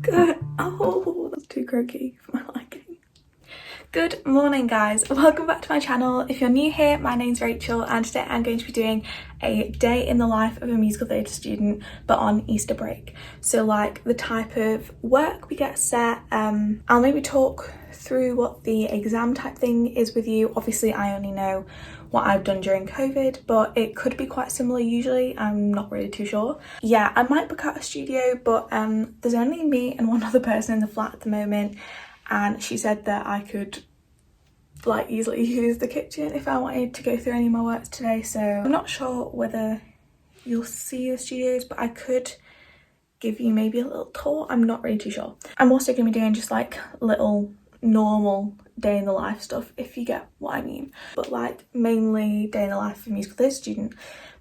Good. Oh, that's too croaky for my liking. Good morning, guys. Welcome back to my channel. If you're new here, my name's Rachel, and today I'm going to be doing a day in the life of a musical theatre student, but on Easter break. So like the type of work we get set. I'll maybe talk through what the exam type thing is with you. Obviously, I only know what I've done during COVID, but it could be quite similar usually. I'm not really too sure. Yeah, I might book out a studio, but there's only me and one other person in the flat at the moment, and she said that I could like easily use the kitchen if I wanted to go through any of my works today. So I'm not sure whether you'll see the studios, but I could give you maybe a little tour. I'm not really too sure. I'm also going to be doing just like little normal day in the life stuff, if you get what I mean, but like mainly day in the life of a musical theatre student,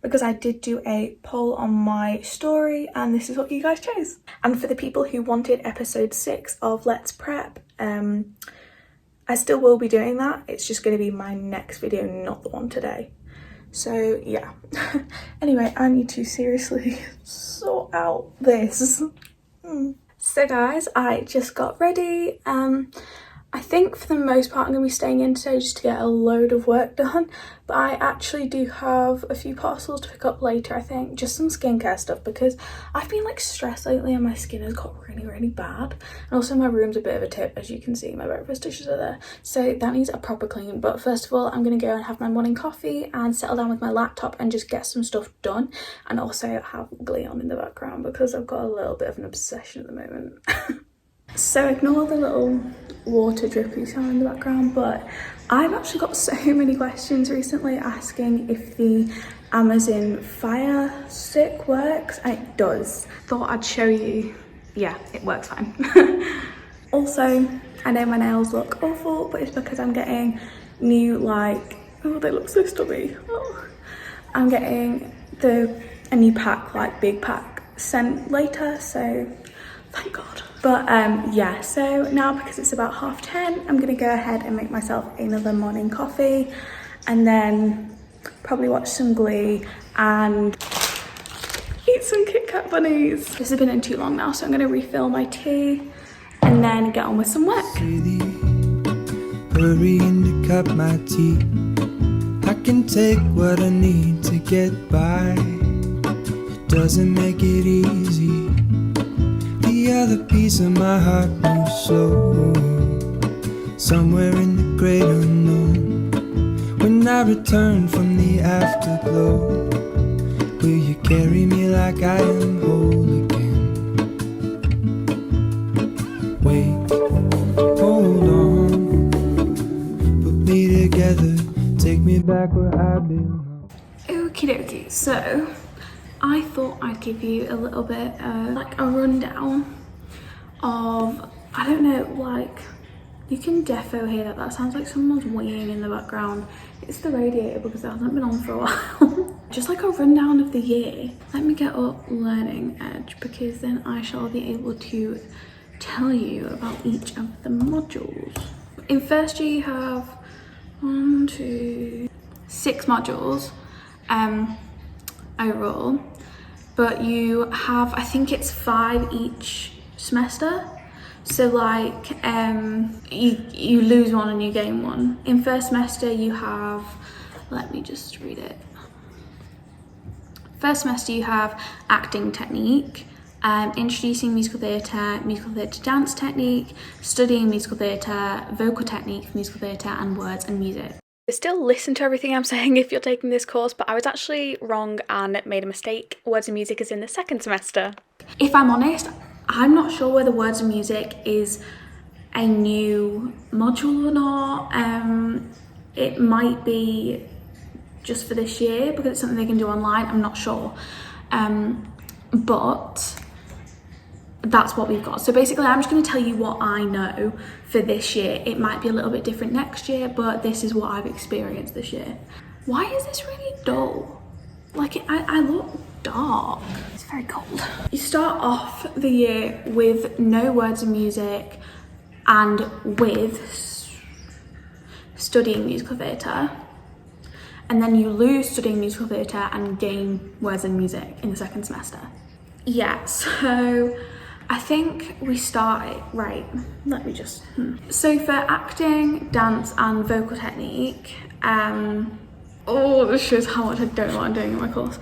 because I did do a poll on my story and this is what you guys chose. And for the people who wanted episode 6 of Let's Prep, I still will be doing that. It's just going to be my next video, not the one today. So yeah. Anyway, I need to seriously sort out this. So guys, I just got ready. I think for the most part I'm going to be staying in today just to get a load of work done, but I actually do have a few parcels to pick up later. I think just some skincare stuff, because I've been like stressed lately and my skin has got really bad, and also my room's a bit of a tip, as you can see. My breakfast dishes are there, so that needs a proper clean. But first of all, I'm going to go and have my morning coffee and settle down with my laptop and just get some stuff done, and also have Glee on in the background because I've got a little bit of an obsession at the moment. So ignore the little water drippy sound in the background, but I've actually got so many questions recently asking if the Amazon Fire Stick works, and it does. Thought I'd show you. Yeah, it works fine. Also, I know my nails look awful, but it's because I'm getting new, like, oh, they look so stubby. Oh. I'm getting a new pack, like big pack, sent later, so thank God. But yeah, so now because it's about 10:30, I'm gonna go ahead and make myself another morning coffee and then probably watch some Glee and eat some Kit Kat bunnies. This has been in too long now, so I'm gonna refill my tea and then get on with some work. Hurrying to cup my tea. I can take what I need to get by. It doesn't make it easy. The other piece of my heart moves slow, somewhere in the great unknown. When I return from the afterglow, will you carry me like I am whole again? Wait, hold on, put me together, take me back where I've been. Okie dokie, so I thought I'd give you a little bit of like a rundown of, I don't know, like, you can defo hear that sounds like someone's winging in the background. It's the radiator because it hasn't been on for a while. Just like a rundown of the year. Let me get up Learning Edge, because then I shall be able to tell you about each of the modules. In first year you have 6 modules overall, but you have, I think it's 5 each semester. So like you lose one and you gain one. In first semester you have, let me just read it. First semester you have acting technique, introducing musical theatre dance technique, studying musical theatre, vocal technique for musical theatre, and words and music. Still listen to everything I'm saying if you're taking this course, but I was actually wrong and made a mistake. Words and music is in the second semester. If I'm honest, I'm not sure whether words and music is a new module or not. It might be just for this year because it's something they can do online. I'm not sure. But that's what we've got. So basically I'm just going to tell you what I know for this year. It might be a little bit different next year, but this is what I've experienced this year. Why is this really dull? Like I look dark. It's very cold. You start off the year with no words and music and with studying musical theatre, and then you lose studying musical theatre and gain words and music in the second semester. Yeah, so I think we started, right, let me just, So for acting, dance and vocal technique, oh, this shows how much I don't know what I'm doing in my course.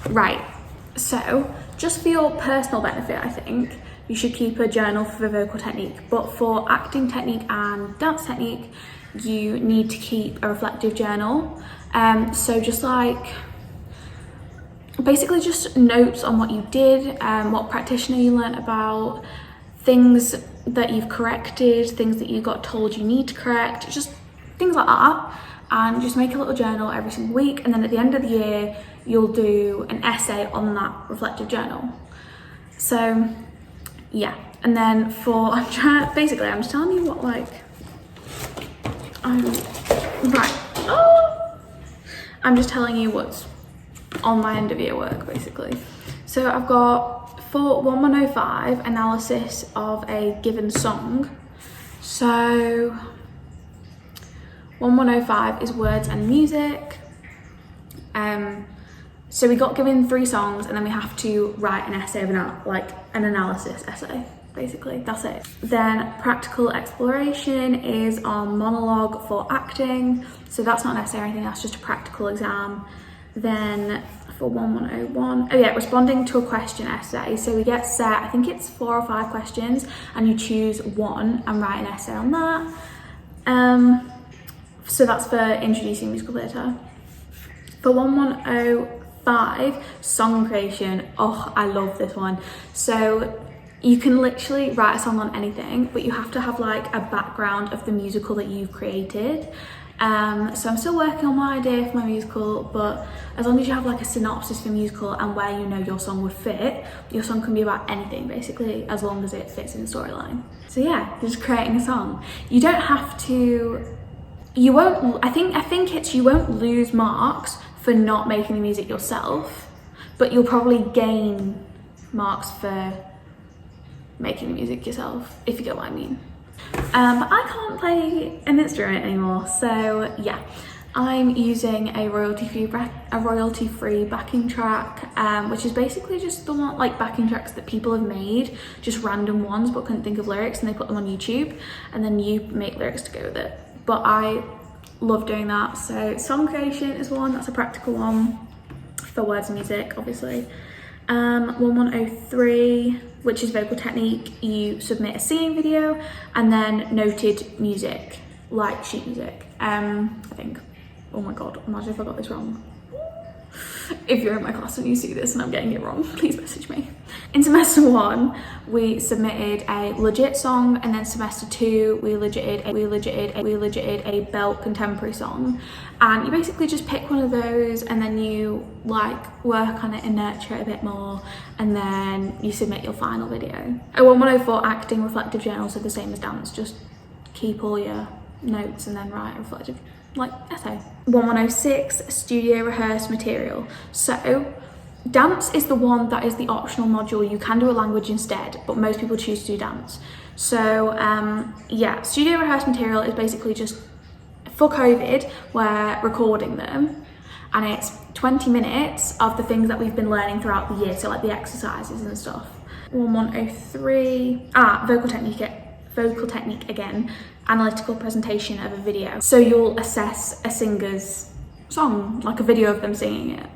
Right, so just for your personal benefit, I think, you should keep a journal for vocal technique, but for acting technique and dance technique, you need to keep a reflective journal. So just like, basically just notes on what you did, what practitioner you learnt about, things that you've corrected, things that you got told you need to correct, just things like that. And just make a little journal every single week, and then at the end of the year you'll do an essay on that reflective journal. So yeah, and then for, I'm just telling you what, like, I'm just telling you what's on my end of year work, basically. So I've got, for 1105, analysis of a given song. So 1105 is words and music. So we got given 3 songs, and then we have to write an essay of an analysis essay, basically, that's it. Then practical exploration is our monologue for acting. So that's not an essay or anything, that's just a practical exam. Then for 1101, responding to a question essay. So we get set, I think it's 4 or 5 questions, and you choose one and write an essay on that. So that's for introducing musical theatre. For 1105, song creation. Oh, I love this one. So you can literally write a song on anything, but you have to have like a background of the musical that you've created. So I'm still working on my idea for my musical, but as long as you have like a synopsis for musical and where you know your song would fit, your song can be about anything basically, as long as it fits in the storyline. So yeah, you're just creating a song. You don't have to, you won't, I think it's, you won't lose marks for not making the music yourself, but you'll probably gain marks for making the music yourself, if you get what I mean. I can't play an instrument anymore, so yeah, I'm using a royalty-free backing track, which is basically just the one, like, backing tracks that people have made, just random ones but couldn't think of lyrics, and they put them on YouTube, and then you make lyrics to go with it. But I love doing that. So song creation is one, that's a practical one for words and music, obviously. 1103, which is vocal technique, you submit a singing video, and then noted music, like sheet music, I think. Oh my god, imagine if I got this wrong. If you're in my class and you see this and I'm getting it wrong, please message me. In semester 1, we submitted a legit song, and then semester 2, we legited a belt contemporary song. And you basically just pick one of those, and then you like work on it and nurture it a bit more, and then you submit your final video. 1104, acting reflective journals are the same as dance, just keep all your notes and then write a reflective essay. 1106, studio rehearse material. So dance is the one that is the optional module. You can do a language instead, but most people choose to do dance. So yeah, studio rehearse material is basically just, for COVID, we're recording them, and it's 20 minutes of the things that we've been learning throughout the year, so like the exercises and stuff. 1103, vocal technique again, analytical presentation of a video. So you'll assess a singer's song, like a video of them singing it.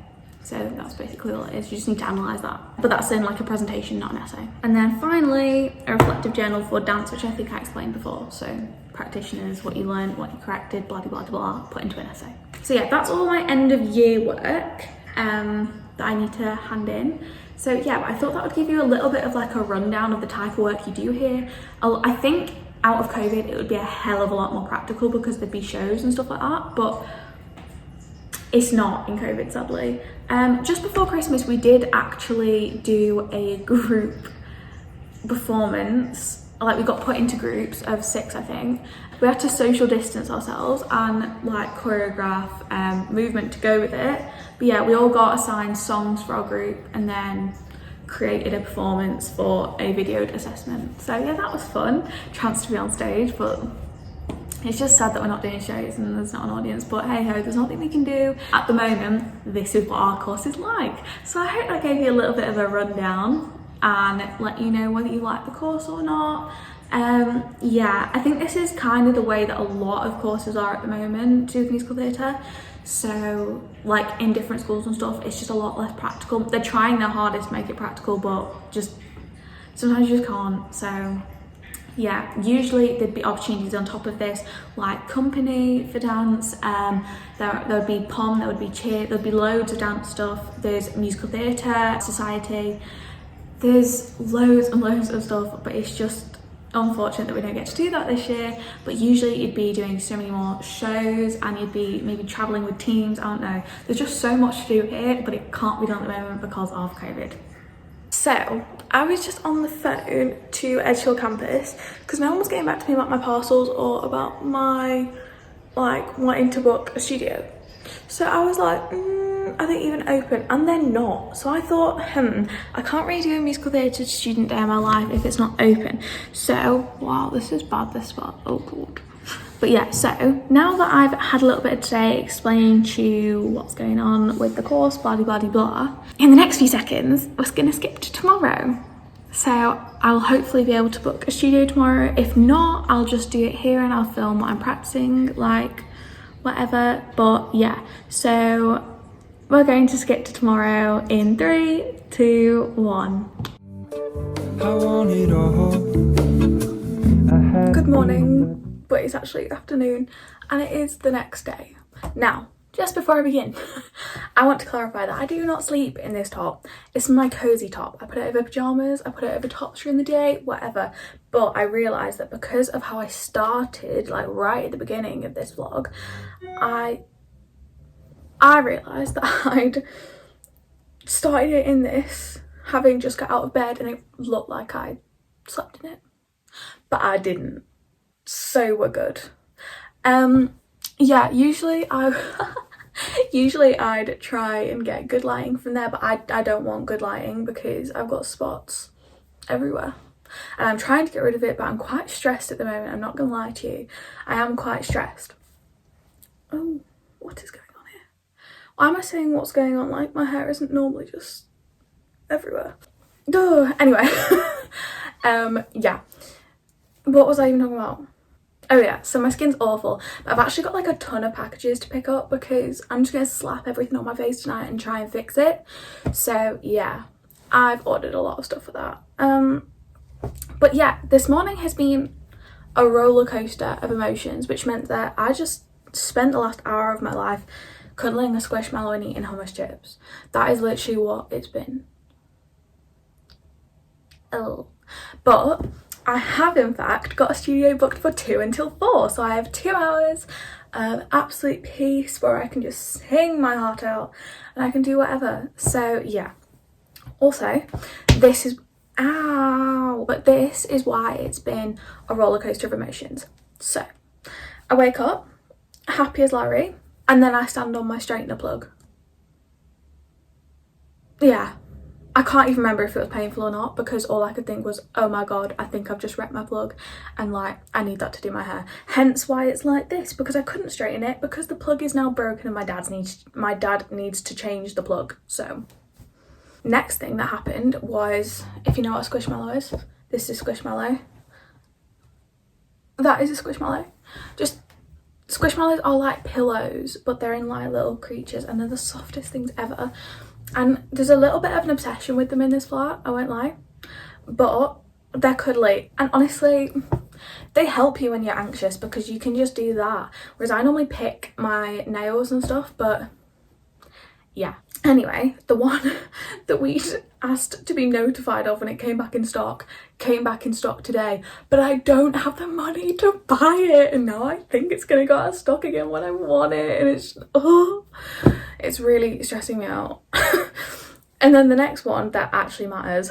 So that's basically all it is, you just need to analyse that. But that's in like a presentation, not an essay. And then finally, a reflective journal for dance, which I think I explained before. So practitioners, what you learned, what you corrected, blah, blah, blah, blah, put into an essay. So yeah, that's all my end of year work that I need to hand in. So yeah, I thought that would give you a little bit of like a rundown of the type of work you do here. I think out of COVID, it would be a hell of a lot more practical because there'd be shows and stuff like that, but it's not in COVID, sadly. Just before Christmas, we did actually do a group performance. Like, we got put into groups of 6, I think. We had to social distance ourselves and like choreograph movement to go with it. But yeah, we all got assigned songs for our group and then created a performance for a videoed assessment. So yeah, that was fun. Chance to be on stage, but it's just sad that we're not doing shows and there's not an audience, but hey ho, there's nothing we can do. At the moment, this is what our course is like. So I hope that gave you a little bit of a rundown. and let you know whether you like the course or not. Yeah, I think this is kind of the way that a lot of courses are at the moment to do musical theatre. So like in different schools and stuff, it's just a lot less practical. They're trying their hardest to make it practical, but just sometimes you just can't. So yeah, usually there'd be opportunities on top of this, like company for dance, there would be pom, there would be cheer, there'd be loads of dance stuff, there's musical theatre, society, there's loads and loads of stuff, but it's just unfortunate that we don't get to do that this year. But usually you'd be doing so many more shows and you'd be maybe travelling with teams, I don't know. There's just so much to do here, but it can't be done at the moment because of COVID. So I was just on the phone to Edgehill campus because no one was getting back to me about my parcels or about my like wanting to book a studio. So I was like, are they even open? And they're not. So I thought, I can't really do a musical theatre student day of my life if it's not open. So, wow, this is bad, this spot. Oh god. But yeah, so now that I've had a little bit of today explaining to you what's going on with the course, blah, blah, blah, blah, in the next few seconds, we're going to skip to tomorrow. So I'll hopefully be able to book a studio tomorrow. If not, I'll just do it here and I'll film what I'm practicing, like whatever. But yeah, so we're going to skip to tomorrow in 3, 2, 1. I want it all. Good morning. But it's actually afternoon and it is the next day. Now, just before I begin, I want to clarify that I do not sleep in this top. It's my cozy top. I put it over pyjamas, I put it over tops during the day, whatever. But I realised that because of how I started, like right at the beginning of this vlog, I realised that I'd started it in this, having just got out of bed, and it looked like I slept in it. But I didn't. So we're good. Yeah, usually I'd try and get good lighting from there, but I don't want good lighting because I've got spots everywhere and I'm trying to get rid of it, but I'm quite stressed at the moment. I'm not gonna lie to you, I am quite stressed. Oh, what is going on here? Why am I saying what's going on like my hair isn't normally just everywhere? Duh. Anyway, yeah, what was I even talking about? Oh yeah, so my skin's awful, but I've actually got like a ton of packages to pick up because I'm just gonna slap everything on my face tonight and try and fix it. So yeah, I've ordered a lot of stuff for that. But yeah, this morning has been a roller coaster of emotions, which meant that I just spent the last hour of my life cuddling a squishmallow and eating hummus chips. That is literally what it's been. Oh, but I have in fact got a studio booked for 2 until 4, so I have 2 hours of absolute peace where I can just sing my heart out and I can do whatever. So yeah, also this is why it's been a roller coaster of emotions. So I wake up happy as Larry and then I stand on my straightener plug. Yeah, I can't even remember if it was painful or not because all I could think was, oh my god, I think I've just wrecked my plug and like I need that to do my hair. Hence why it's like this, because I couldn't straighten it because the plug is now broken and my dad needs to change the plug. So next thing that happened was, if you know what a squishmallow is, this is a squishmallow. That is a squishmallow. Just squishmallows are like pillows, but they're in like little creatures and they're the softest things ever. And there's a little bit of an obsession with them in this flat, I won't lie, but they're cuddly and honestly they help you when you're anxious because you can just do that, whereas I normally pick my nails and stuff. But yeah, anyway, the one that we'd asked to be notified of when it came back in stock today, but I don't have the money to buy it and now I think it's gonna go out of stock again when I want it, and it's really stressing me out. And then the next one that actually matters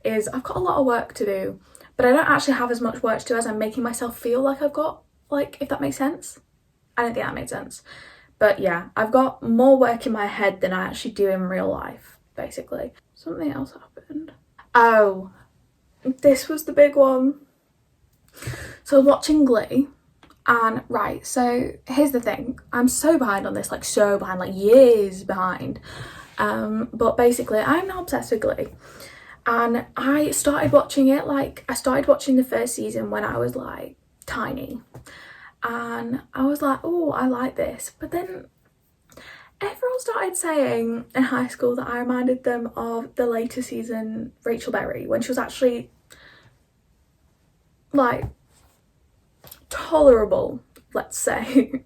is I've got a lot of work to do, but I don't actually have as much work to do as I'm making myself feel like I've got, like, if that makes sense. I don't think that made sense. But yeah, I've got more work in my head than I actually do in real life, basically. Something else happened. Oh, this was the big one. So I was watching Glee. And right, so here's the thing, I'm so behind on this, like so behind, like years behind, but basically I'm now obsessed with Glee. And I started watching it, like, I started watching the first season when I was like tiny, and I was like, oh, I like this. But then everyone started saying in high school that I reminded them of the later season Rachel Berry, when she was actually like tolerable, let's say.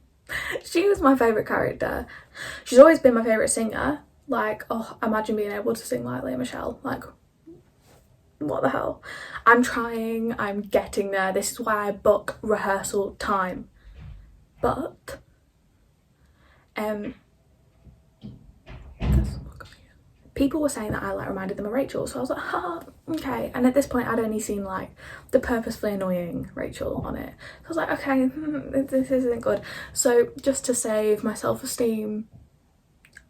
She was my favourite character. She's always been my favourite singer. Like, oh, imagine being able to sing like Leah Michelle. Like, what the hell? I'm trying, I'm getting there. This is why I book rehearsal time. But people were saying that I like reminded them of Rachel, so I was like, ha, okay. And at this point I'd only seen like the purposefully annoying Rachel on it, so I was like, okay, this isn't good. So just to save my self-esteem,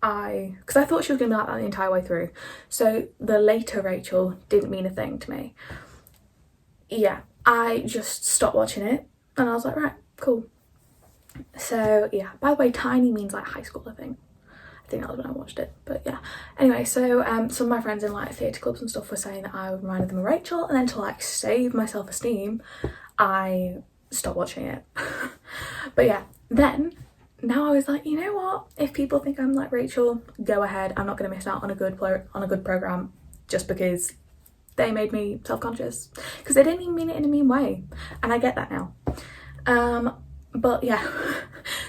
because I thought she was gonna be like that the entire way through, so the later Rachel didn't mean a thing to me. Yeah, I just stopped watching it and I was like, right, cool. So yeah, by the way, tiny means like high school, I think that was when I watched it, but yeah. Anyway, so some of my friends in like theatre clubs and stuff were saying that I reminded them of Rachel, and then to like save my self-esteem, I stopped watching it. But yeah, then now I was like, you know what, if people think I'm like Rachel, go ahead. I'm not going to miss out on a good program just because they made me self-conscious, because they didn't even mean it in a mean way, and I get that now. But yeah,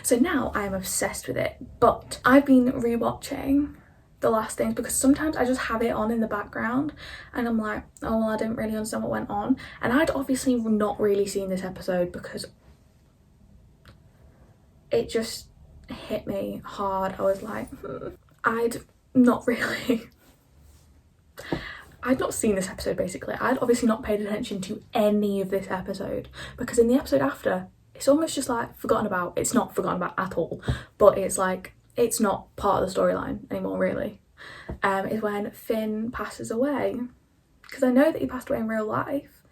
so now I'm obsessed with it. But I've been rewatching the last things because sometimes I just have it on in the background and I'm like, oh well, I didn't really understand what went on. And I'd obviously not really seen this episode because it just hit me hard. I was like, I'd not seen this episode basically. I'd obviously not paid attention to any of this episode, because in the episode after, it's almost just like forgotten about. It's not forgotten about at all, but it's like it's not part of the storyline anymore really. Is when Finn passes away, because I know that he passed away in real life,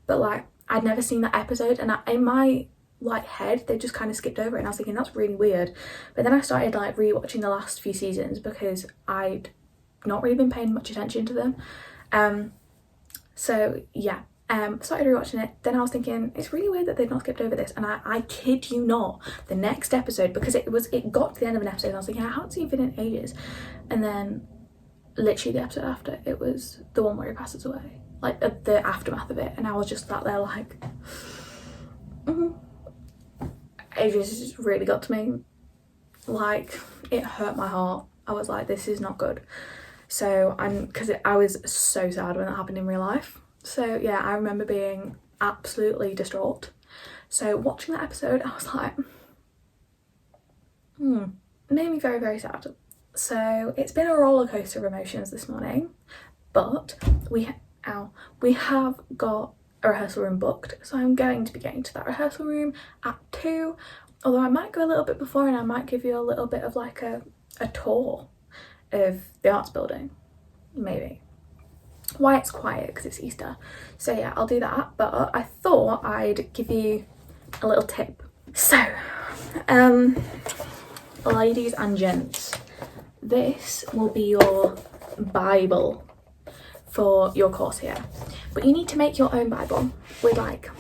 but like I'd never seen that episode, and in my like head they just kind of skipped over it, and I was thinking that's really weird. But then I started like rewatching the last few seasons because I'd not really been paying much attention to them. So yeah, started rewatching it. Then I was thinking it's really weird that they've not skipped over this, and I kid you not, the next episode, because it got to the end of an episode and I was thinking I haven't seen Finn in ages, and then literally the episode after, it was the one where he passes away, like the aftermath of it, and I was just sat there like it just really got to me. Like, it hurt my heart. I was like, this is not good. So because I was so sad when that happened in real life. So yeah, I remember being absolutely distraught. So watching that episode, I was like, it made me very, very sad. So it's been a roller coaster of emotions this morning, but we have got a rehearsal room booked. So I'm going to be getting to that rehearsal room at 2, although I might go a little bit before and I might give you a little bit of like a tour of the arts building, maybe. Why it's quiet, because it's Easter. So yeah, I'll do that, but I thought I'd give you a little tip. So ladies and gents, this will be your Bible for your course here, but you need to make your own Bible with like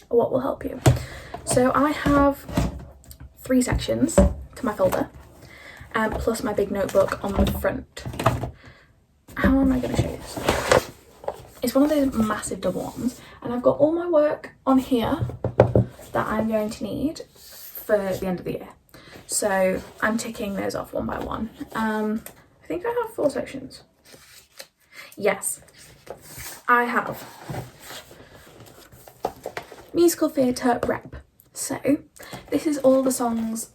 what will help you. So I have 3 sections to my folder, plus my big notebook on the front. How am I going to show you this? It's one of those massive double ones, and I've got all my work on here that I'm going to need for the end of the year. So I'm ticking those off one by one. I think I have 4 sections. Yes, I have musical theatre rep. So this is all the songs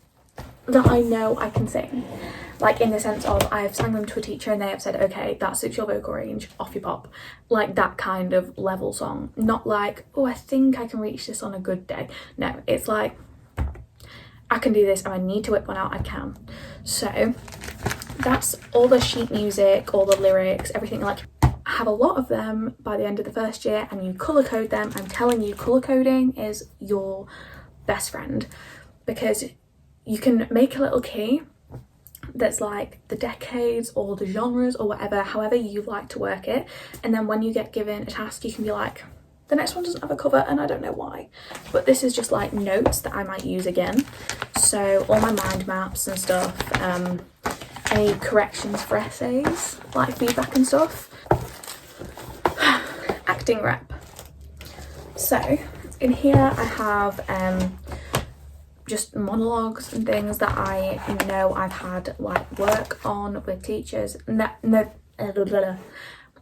that I know I can sing, like in the sense of I've sang them to a teacher and they have said, okay, that suits your vocal range, off you pop. Like that kind of level song, not like, oh, I think I can reach this on a good day. No, it's like I can do this, and I need to whip one out, I can. So that's all the sheet music, all the lyrics, everything. Like, I have a lot of them by the end of the first year, and you colour code them. I'm telling you, colour coding is your best friend, because you can make a little key that's like the decades or the genres or whatever, however you like to work it. And then when you get given a task, you can be like, the next one doesn't have a cover and I don't know why, but this is just like notes that I might use again. So all my mind maps and stuff, any corrections for essays, like feedback and stuff. Acting rep. So in here I have just monologues and things that I know I've had like work on with teachers.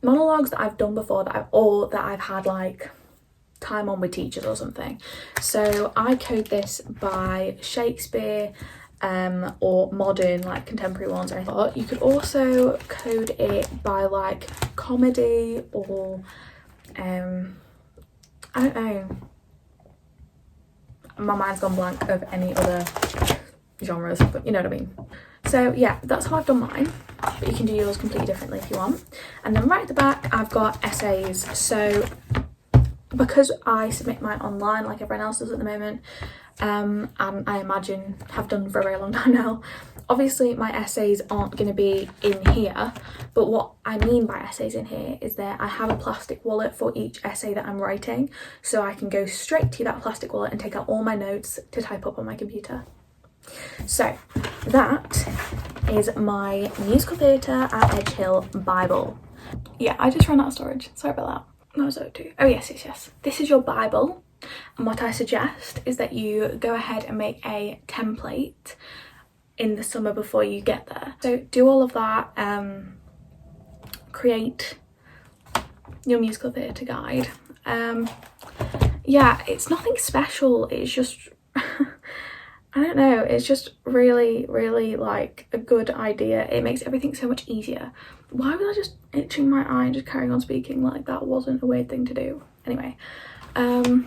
Monologues that I've done before that I've had like time on with teachers or something. So I code this by Shakespeare or modern, like contemporary ones. I thought you could also code it by like comedy or I don't know, my mind's gone blank of any other genres, but you know what I mean. So yeah, that's how I've done mine, but you can do yours completely differently if you want. And then right at the back I've got essays. So because I submit mine online like everyone else does at the moment, and I imagine have done for a very long time now, obviously my essays aren't going to be in here, but what I mean by essays in here is that I have a plastic wallet for each essay that I'm writing, so I can go straight to that plastic wallet and take out all my notes to type up on my computer. So that is my musical theatre at Edge Hill Bible. Yeah, I just ran out of storage, sorry about that. That was O2. Oh yes. This is your Bible, and what I suggest is that you go ahead and make a template in the summer before you get there. So do all of that, create your musical theatre guide. Yeah, it's nothing special, it's just I don't know, it's just really like a good idea. It makes everything so much easier. Why was I just itching my eye and just carrying on speaking like that wasn't a weird thing to do? Anyway, oh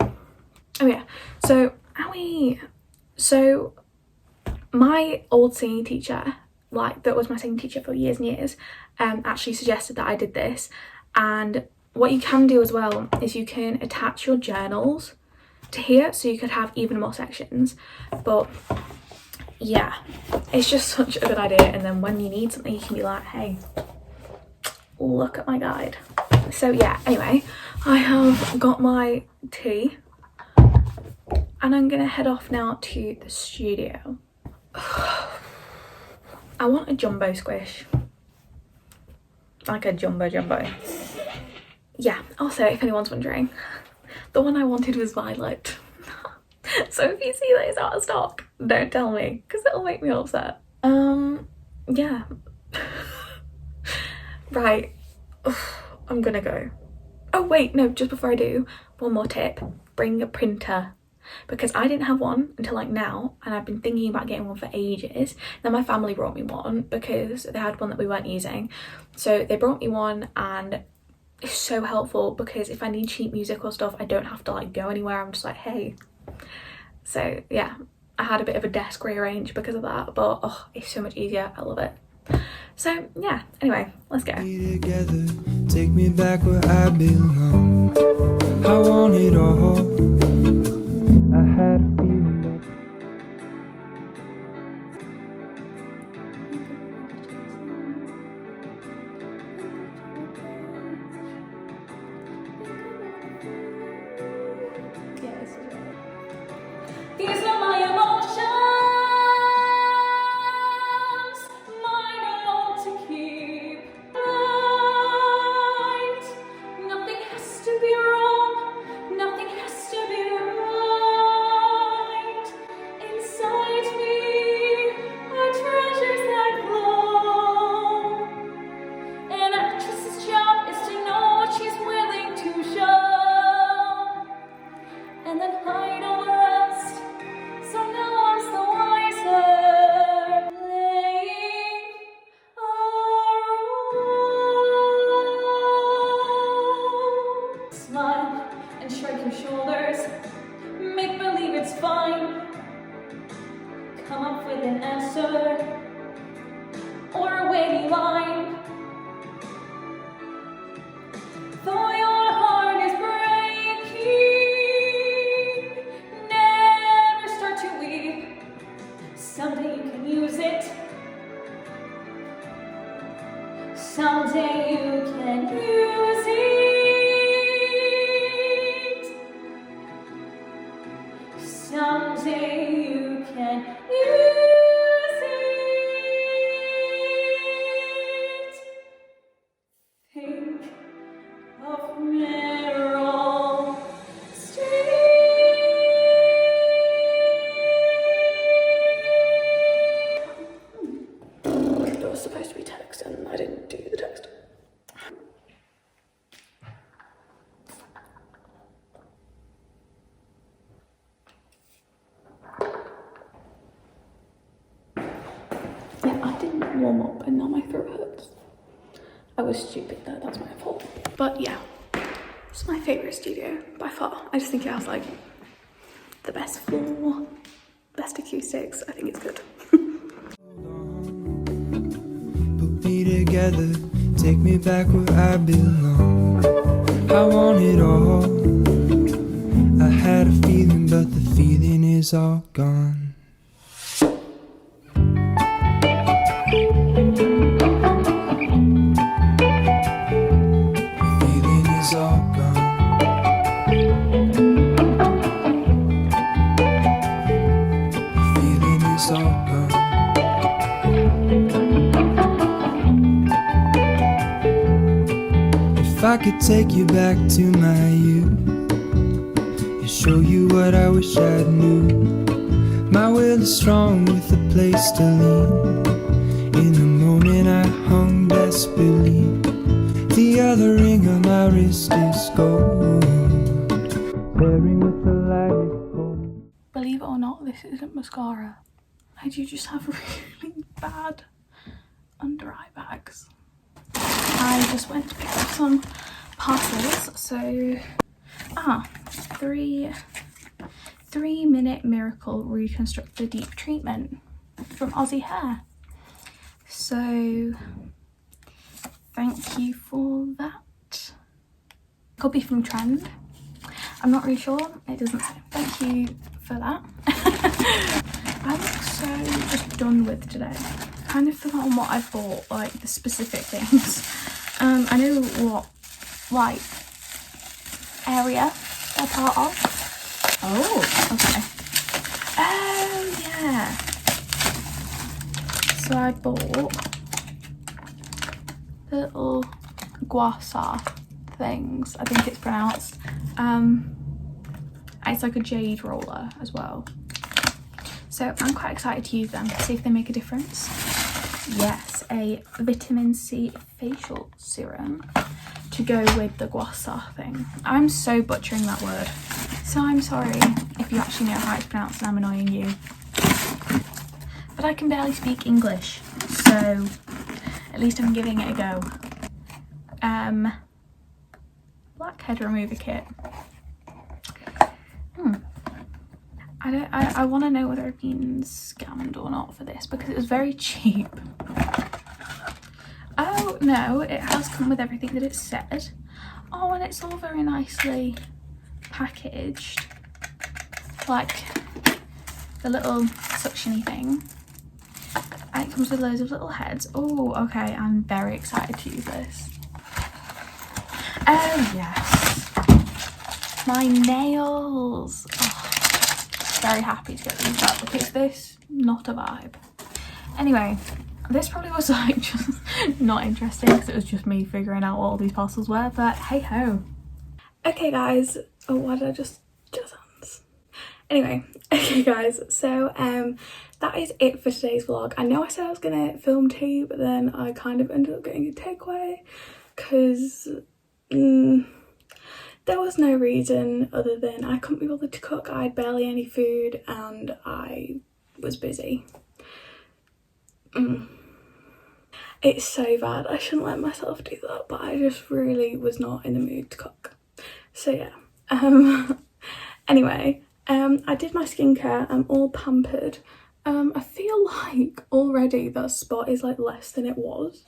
yeah, so my old singing teacher, like that was my singing teacher for years and years, actually suggested that I did this. And what you can do as well is you can attach your journals to here, so you could have even more sections. But yeah, it's just such a good idea, and then when you need something you can be like, hey, look at my guide. So yeah, anyway, I have got my tea and I'm gonna head off now to the studio. I want a jumbo squish, like a jumbo. Yeah, also if anyone's wondering, the one I wanted was violet. So if you see that it's out of stock, don't tell me, because it'll make me upset. Yeah. Right. I'm gonna go. Oh wait, no, just before I do, one more tip. Bring a printer. Because I didn't have one until like now, and I've been thinking about getting one for ages. Then my family brought me one because they had one that we weren't using. So they brought me one, and it's so helpful because if I need sheet music or stuff, I don't have to like go anywhere. I'm just like, hey. So yeah, I had a bit of a desk rearrange because of that, but oh, it's so much easier. I love it. So yeah, anyway, let's go. Together, take me back where I belong. I want it all. I had a feeling that These are my emotions, mine alone to keep right. Nothing has to be wrong, nothing has to be right. Inside me are treasures that glow. An actress's job is to know what she's willing to show, and then hide all the rest, so no one's the wiser. Playing a role. Smile and shrug your shoulders, make believe it's fine. Come up with an answer or a witty line. Though your heart is breaking, never start to weep. Someday you can use it of Merrill Street. It was supposed to be text and I didn't do the text. Yeah, I didn't warm up and now my throat hurts. I was stupid though, that's my fault. But yeah, it's my favourite studio by far. I just think it has like the best floor, best acoustics. I think it's good. Put me together, take me back where I belong. I want it all. I had a feeling, but the feeling is all gone. The feeling is all gone. The feeling is all gone. If I could take you back to my youth and show you what I wish I knew. My will is strong with a place to lean. In the moment I hung desperately. The other ring on my wrist is gold. Pairing with the light it holds. Believe it or not, this isn't mascara. I do just have really bad under eye bags. I just went to pick up some parcels, so 3-minute miracle reconstruct the deep treatment from Aussie Hair. So thank you for that. Could be from Trend, I'm not really sure, it doesn't say. Thank you for that. I look so just done with today. Kind of forgotten what I've bought, like the specific things. I know what like area they're part of. Oh, okay. Oh yeah. So I bought the little guasa things, I think it's pronounced. It's like a jade roller as well. So I'm quite excited to use them, see if they make a difference. Yes, a vitamin C facial serum to go with the guasa thing. I'm so butchering that word. So I'm sorry if you actually know how it's pronounced and I'm annoying you. But I can barely speak English, so at least I'm giving it a go. Blackhead remover kit. I want to know whether I've been scammed or not for this because it was very cheap. Oh no, it has come with everything that it said. Oh, and it's all very nicely packaged, like the little suctiony thing, and it comes with loads of little heads. Oh, okay, I'm very excited to use this. Oh yes, my nails. Oh, very happy to get these back because this, not a vibe. Anyway, this probably was like just not interesting because it was just me figuring out what all these parcels were, but hey ho. Okay guys, oh why did I just hands? Anyway, okay guys, so that is it for today's vlog. I know I said I was gonna film 2, but then I kind of ended up getting a takeaway because there was no reason other than I couldn't be bothered to cook. I had barely any food and I was busy. It's so bad, I shouldn't let myself do that, but I just really was not in the mood to cook. So yeah, anyway, I did my skincare, I'm all pampered. I feel like already the spot is like less than it was,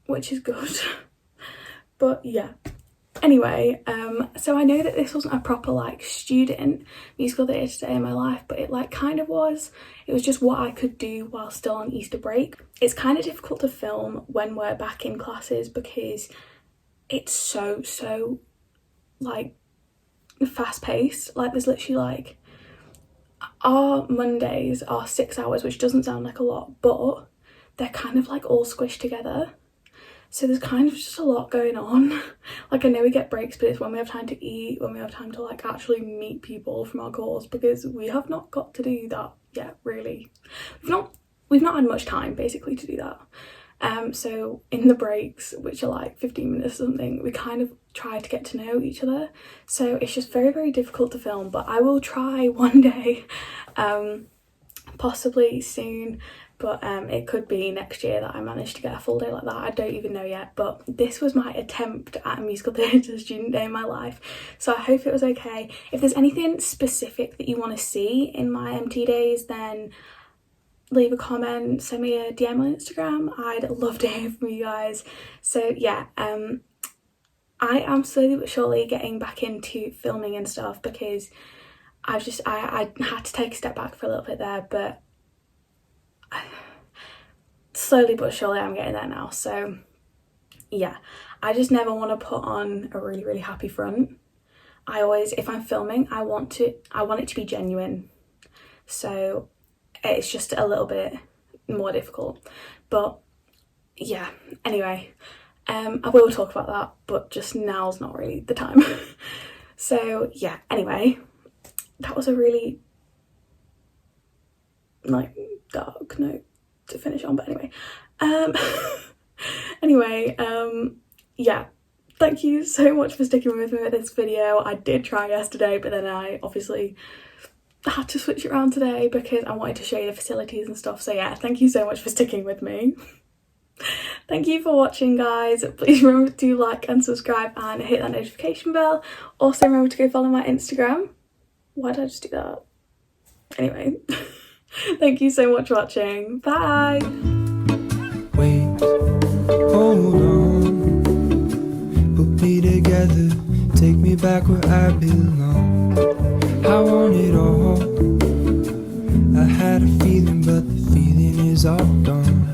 which is good. But yeah, anyway, so I know that this wasn't a proper like student musical theatre day in my life, but it like kind of was. It was just what I could do while still on Easter break. It's kind of difficult to film when we're back in classes because it's so like fast paced. Like there's literally like our Mondays are 6 hours, which doesn't sound like a lot, but they're kind of like all squished together. So there's kind of just a lot going on. Like, I know we get breaks, but it's when we have time to eat, when we have time to like actually meet people from our course, because we have not got to do that yet, really. We've not had much time basically to do that. So in the breaks, which are like 15 minutes or something, we kind of try to get to know each other. So it's just very, very difficult to film, but I will try one day, possibly soon. But it could be next year that I manage to get a full day like that. I don't even know yet, but this was my attempt at a musical theatre student day in my life. So I hope it was okay. If there's anything specific that you want to see in my MT days, then leave a comment, send me a DM on Instagram. I'd love to hear from you guys. So yeah, I am slowly but surely getting back into filming and stuff, because I had to take a step back for a little bit there, but slowly but surely I'm getting there now. So yeah, I just never want to put on a really, really happy front. I always, if I'm filming, I want it to be genuine. So it's just a little bit more difficult. But yeah, anyway, I will talk about that, but just now's not really the time. So yeah, anyway, that was a really like dark note to finish on, but anyway, yeah, thank you so much for sticking with me with this video. I did try yesterday, but then I obviously had to switch it around today because I wanted to show you the facilities and stuff. So yeah, thank you so much for sticking with me. Thank you for watching, guys. Please remember to like and subscribe and hit that notification bell. Also remember to go follow my Instagram. Why did I just do that? Anyway, thank you so much for watching. Bye. Wait, hold on, put me together, take me back where I belong. I want it all. I had a feeling, but the feeling is all gone.